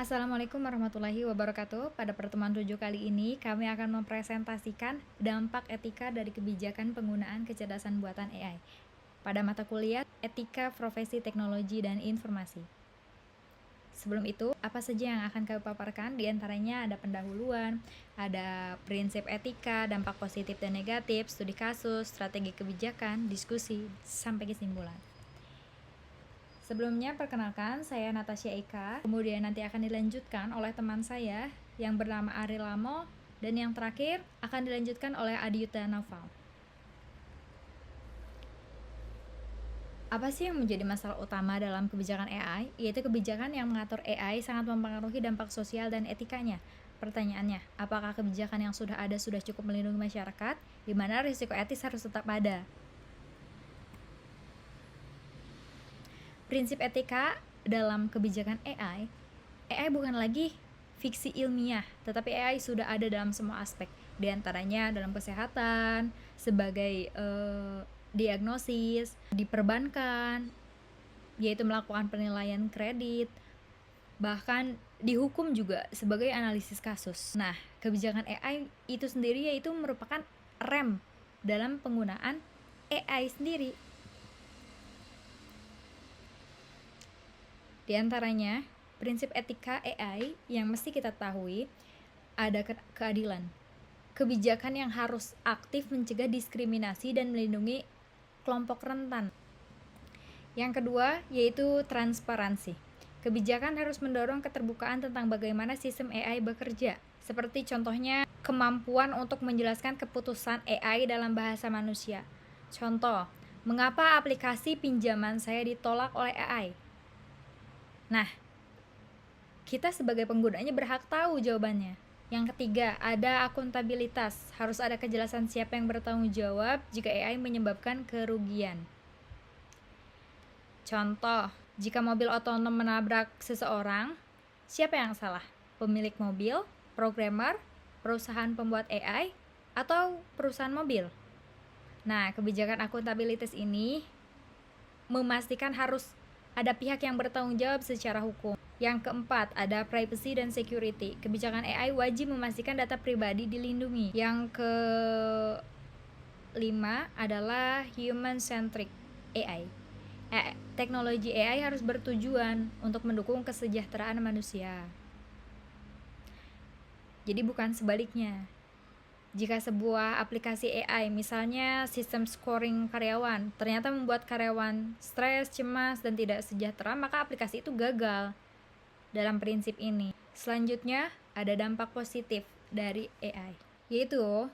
Assalamualaikum warahmatullahi wabarakatuh. Pada pertemuan 7 kali ini, kami akan mempresentasikan dampak etika dari kebijakan penggunaan kecerdasan buatan AI pada mata kuliah Etika Profesi Teknologi dan Informasi. Sebelum itu, apa saja yang akan kami paparkan? Di antaranya ada pendahuluan, ada prinsip etika, dampak positif dan negatif, studi kasus, strategi kebijakan, diskusi, sampai kesimpulan. Sebelumnya, perkenalkan, saya Natasha Eka. Kemudian nanti akan dilanjutkan oleh teman saya yang bernama Ari Lamo. Dan yang terakhir akan dilanjutkan oleh Adiyuta Naufal. Apa sih yang menjadi masalah utama dalam kebijakan AI? Yaitu kebijakan yang mengatur AI sangat mempengaruhi dampak sosial dan etikanya. Pertanyaannya, apakah kebijakan yang sudah ada sudah cukup melindungi masyarakat, di mana risiko etis harus tetap ada? Prinsip etika dalam kebijakan AI bukan lagi fiksi ilmiah, tetapi AI sudah ada dalam semua aspek. Di antaranya dalam kesehatan, sebagai diagnosis, di perbankan, yaitu melakukan penilaian kredit, bahkan di hukum juga sebagai analisis kasus. Nah, kebijakan AI itu sendiri yaitu merupakan rem dalam penggunaan AI sendiri. Di antaranya, prinsip etika AI yang mesti kita ketahui ada keadilan. Kebijakan yang harus aktif mencegah diskriminasi dan melindungi kelompok rentan. Yang kedua, yaitu transparansi. Kebijakan harus mendorong keterbukaan tentang bagaimana sistem AI bekerja, seperti contohnya kemampuan untuk menjelaskan keputusan AI dalam bahasa manusia. Contoh, mengapa aplikasi pinjaman saya ditolak oleh AI? Nah, kita sebagai penggunanya berhak tahu jawabannya. Yang ketiga, ada akuntabilitas. Harus ada kejelasan siapa yang bertanggung jawab jika AI menyebabkan kerugian. Contoh, jika mobil otonom menabrak seseorang, siapa yang salah? Pemilik mobil, programmer, perusahaan pembuat AI, atau perusahaan mobil? Nah, kebijakan akuntabilitas ini memastikan harus ada pihak yang bertanggung jawab secara hukum. Yang keempat, ada privacy dan security. Kebijakan AI wajib memastikan data pribadi dilindungi. Yang kelima adalah human-centric AI. Teknologi AI harus bertujuan untuk mendukung kesejahteraan manusia. Jadi bukan sebaliknya. Jika sebuah aplikasi AI, misalnya sistem scoring karyawan, ternyata membuat karyawan stres, cemas, dan tidak sejahtera, maka aplikasi itu gagal dalam prinsip ini. Selanjutnya, ada dampak positif dari AI, yaitu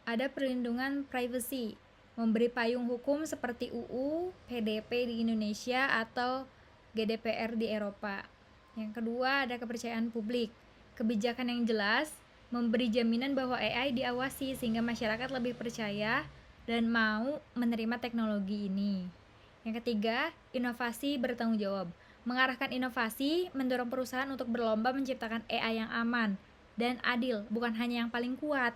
ada perlindungan privacy, memberi payung hukum seperti UU, PDP di Indonesia atau GDPR di Eropa. Yang kedua, ada kepercayaan publik. Kebijakan yang jelas memberi jaminan bahwa AI diawasi sehingga masyarakat lebih percaya dan mau menerima teknologi ini. Yang ketiga, inovasi bertanggung jawab. Mengarahkan inovasi mendorong perusahaan untuk berlomba menciptakan AI yang aman dan adil, bukan hanya yang paling kuat.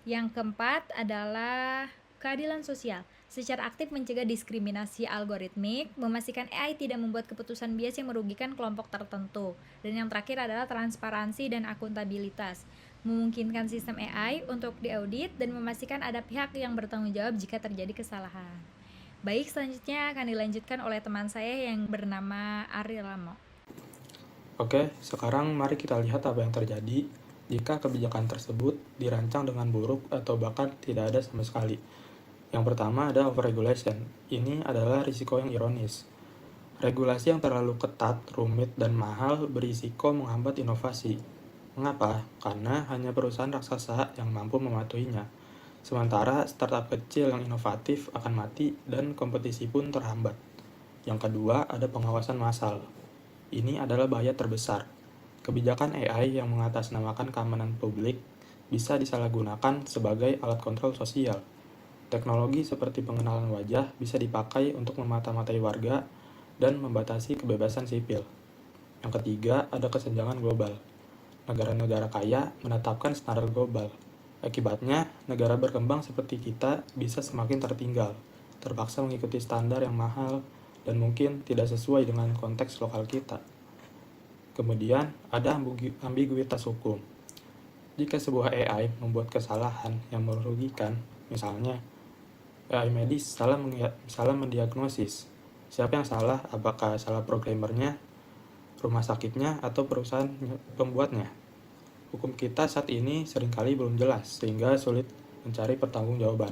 Yang keempat adalah keadilan sosial. Secara aktif mencegah diskriminasi algoritmik, memastikan AI tidak membuat keputusan bias yang merugikan kelompok tertentu. Dan yang terakhir adalah transparansi dan akuntabilitas. Memungkinkan sistem AI untuk diaudit dan memastikan ada pihak yang bertanggung jawab jika terjadi kesalahan. Baik, selanjutnya akan dilanjutkan oleh teman saya yang bernama Ari Lamo. Oke, sekarang mari kita lihat apa yang terjadi jika kebijakan tersebut dirancang dengan buruk atau bahkan tidak ada sama sekali. Yang pertama ada overregulation. Ini adalah risiko yang ironis. Regulasi yang terlalu ketat, rumit, dan mahal berisiko menghambat inovasi. Mengapa? Karena hanya perusahaan raksasa yang mampu mematuhinya. Sementara startup kecil yang inovatif akan mati dan kompetisi pun terhambat. Yang kedua, ada pengawasan massal. Ini adalah bahaya terbesar. Kebijakan AI yang mengatasnamakan keamanan publik bisa disalahgunakan sebagai alat kontrol sosial. Teknologi seperti pengenalan wajah bisa dipakai untuk memata-matai warga dan membatasi kebebasan sipil. Yang ketiga, ada kesenjangan global. Negara-negara kaya menetapkan standar global. Akibatnya, negara berkembang seperti kita bisa semakin tertinggal, terpaksa mengikuti standar yang mahal dan mungkin tidak sesuai dengan konteks lokal kita. Kemudian ada ambiguitas hukum. Jika sebuah AI membuat kesalahan yang merugikan, misalnya AI medis salah mendiagnosis, siapa yang salah? Apakah salah programmernya, rumah sakitnya, atau perusahaan pembuatnya? Hukum kita saat ini seringkali belum jelas, sehingga sulit mencari pertanggungjawaban.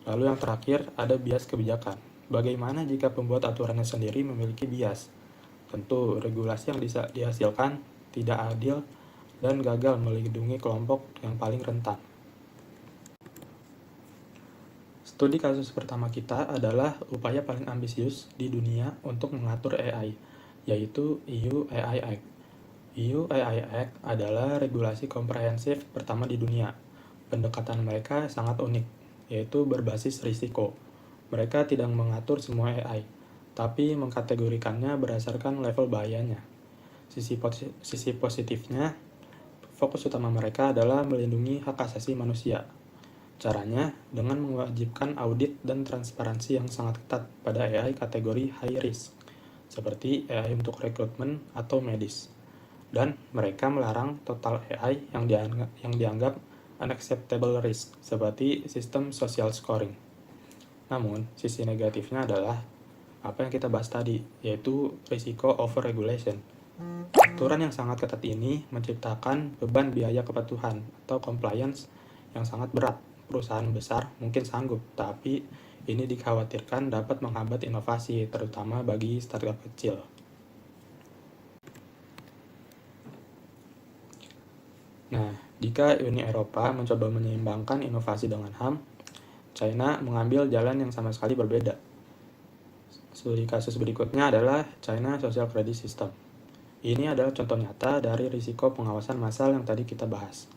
Lalu yang terakhir, ada bias kebijakan. Bagaimana jika pembuat aturannya sendiri memiliki bias? Tentu, regulasi yang dihasilkan tidak adil dan gagal melindungi kelompok yang paling rentan. Studi kasus pertama kita adalah upaya paling ambisius di dunia untuk mengatur AI, yaitu EU AI Act. EU AI Act adalah regulasi komprehensif pertama di dunia. Pendekatan mereka sangat unik, yaitu berbasis risiko. Mereka tidak mengatur semua AI, tapi mengkategorikannya berdasarkan level bahayanya. Sisi positifnya, fokus utama mereka adalah melindungi hak asasi manusia. Caranya dengan mewajibkan audit dan transparansi yang sangat ketat pada AI kategori high risk, seperti AI untuk rekrutmen atau medis. Dan mereka melarang total AI yang dianggap unacceptable risk, seperti sistem social scoring. Namun, sisi negatifnya adalah apa yang kita bahas tadi, yaitu risiko overregulation. Aturan yang sangat ketat ini menciptakan beban biaya kepatuhan atau compliance yang sangat berat. Perusahaan besar mungkin sanggup, tapi ini dikhawatirkan dapat menghambat inovasi, terutama bagi startup kecil. Nah, jika Uni Eropa mencoba menyeimbangkan inovasi dengan HAM, China mengambil jalan yang sama sekali berbeda. Studi kasus berikutnya adalah China Social Credit System. Ini adalah contoh nyata dari risiko pengawasan massal yang tadi kita bahas.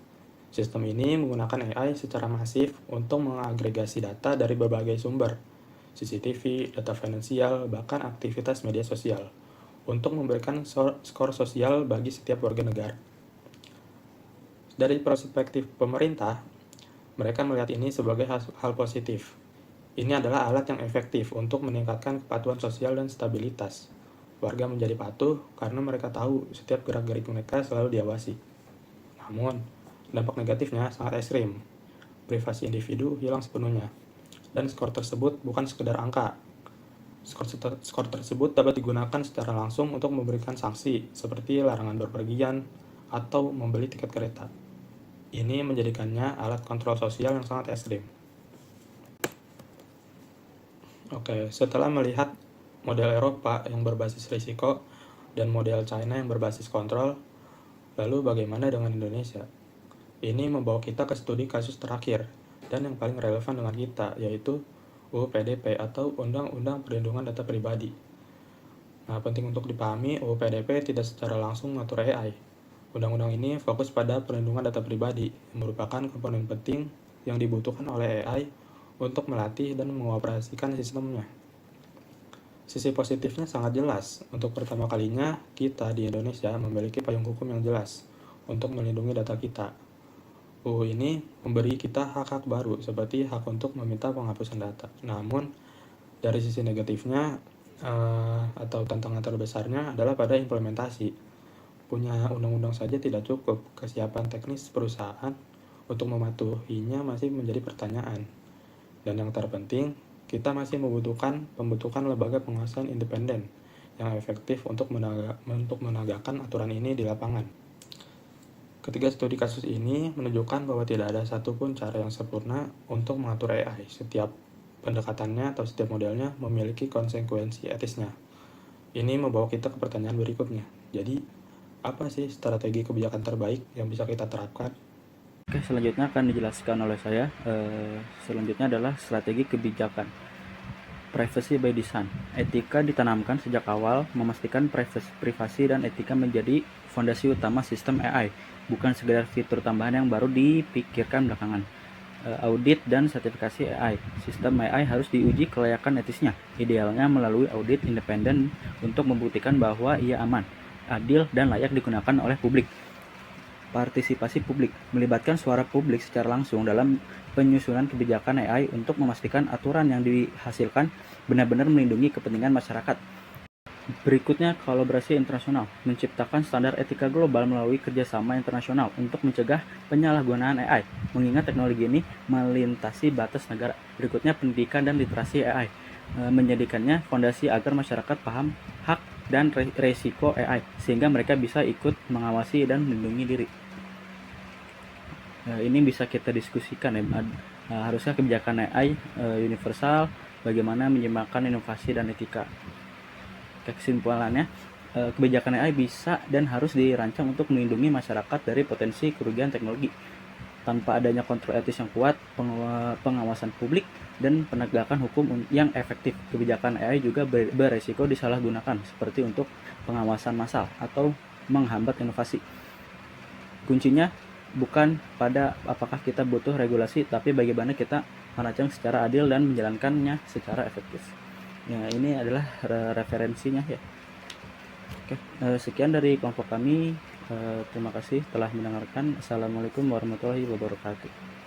Sistem ini menggunakan AI secara masif untuk mengagregasi data dari berbagai sumber, CCTV, data finansial, bahkan aktivitas media sosial, untuk memberikan skor sosial bagi setiap warga negara. Dari perspektif pemerintah, mereka melihat ini sebagai hal positif. Ini adalah alat yang efektif untuk meningkatkan kepatuhan sosial dan stabilitas. Warga menjadi patuh karena mereka tahu setiap gerak-gerik mereka selalu diawasi. Namun, dampak negatifnya sangat ekstrim. Privasi individu hilang sepenuhnya. Dan skor tersebut bukan sekedar angka. Skor tersebut dapat digunakan secara langsung untuk memberikan sanksi, seperti larangan berpergian atau membeli tiket kereta. Ini menjadikannya alat kontrol sosial yang sangat ekstrim. Oke, setelah melihat model Eropa yang berbasis risiko dan model China yang berbasis kontrol, lalu bagaimana dengan Indonesia? Ini membawa kita ke studi kasus terakhir dan yang paling relevan dengan kita, yaitu UU PDP atau Undang-Undang Perlindungan Data Pribadi. Nah, penting untuk dipahami, UU PDP tidak secara langsung mengatur AI. Undang-undang ini fokus pada perlindungan data pribadi, yang merupakan komponen penting yang dibutuhkan oleh AI untuk melatih dan mengoperasikan sistemnya. Sisi positifnya sangat jelas. Untuk pertama kalinya, kita di Indonesia memiliki payung hukum yang jelas untuk melindungi data kita. UU ini memberi kita hak-hak baru, seperti hak untuk meminta penghapusan data. Namun, dari sisi negatifnya atau tantangan terbesarnya adalah pada implementasi. Punya undang-undang saja tidak cukup, kesiapan teknis perusahaan untuk mematuhinya masih menjadi pertanyaan. Dan yang terpenting, kita masih membutuhkan lembaga pengawasan independen yang efektif untuk menegakkan aturan ini di lapangan. Ketiga studi kasus ini menunjukkan bahwa tidak ada satupun cara yang sempurna untuk mengatur AI. Setiap pendekatannya atau setiap modelnya memiliki konsekuensi etisnya. Ini membawa kita ke pertanyaan berikutnya. Jadi, apa sih strategi kebijakan terbaik yang bisa kita terapkan? Oke, selanjutnya akan dijelaskan oleh saya. Selanjutnya adalah strategi kebijakan. Privacy by design. Etika ditanamkan sejak awal, memastikan privasi dan etika menjadi fondasi utama sistem AI, bukan sekedar fitur tambahan yang baru dipikirkan belakangan. Audit dan sertifikasi AI. Sistem AI harus diuji kelayakan etisnya, idealnya melalui audit independen untuk membuktikan bahwa ia aman, adil, dan layak digunakan oleh publik. Partisipasi publik, melibatkan suara publik secara langsung dalam penyusunan kebijakan AI untuk memastikan aturan yang dihasilkan benar-benar melindungi kepentingan masyarakat. Berikutnya, kolaborasi internasional, menciptakan standar etika global melalui kerjasama internasional untuk mencegah penyalahgunaan AI, mengingat teknologi ini melintasi batas negara. Berikutnya, pendidikan dan literasi AI, menjadikannya fondasi agar masyarakat paham hak dan resiko AI, sehingga mereka bisa ikut mengawasi dan melindungi diri. Ini bisa kita diskusikan ya, harusnya kebijakan AI universal, bagaimana menyeimbangkan inovasi dan etika. Kesimpulannya, kebijakan AI bisa dan harus dirancang untuk melindungi masyarakat dari potensi kerugian teknologi. Tanpa adanya kontrol etis yang kuat, pengawasan publik, dan penegakan hukum yang efektif, kebijakan AI juga beresiko disalahgunakan, seperti untuk pengawasan massal atau menghambat inovasi. Kuncinya bukan pada apakah kita butuh regulasi, tapi bagaimana kita merancang secara adil dan menjalankannya secara efektif. Ya, ini adalah referensinya ya. Oke, sekian dari kelompok kami. Terima kasih telah mendengarkan. Assalamualaikum warahmatullahi wabarakatuh.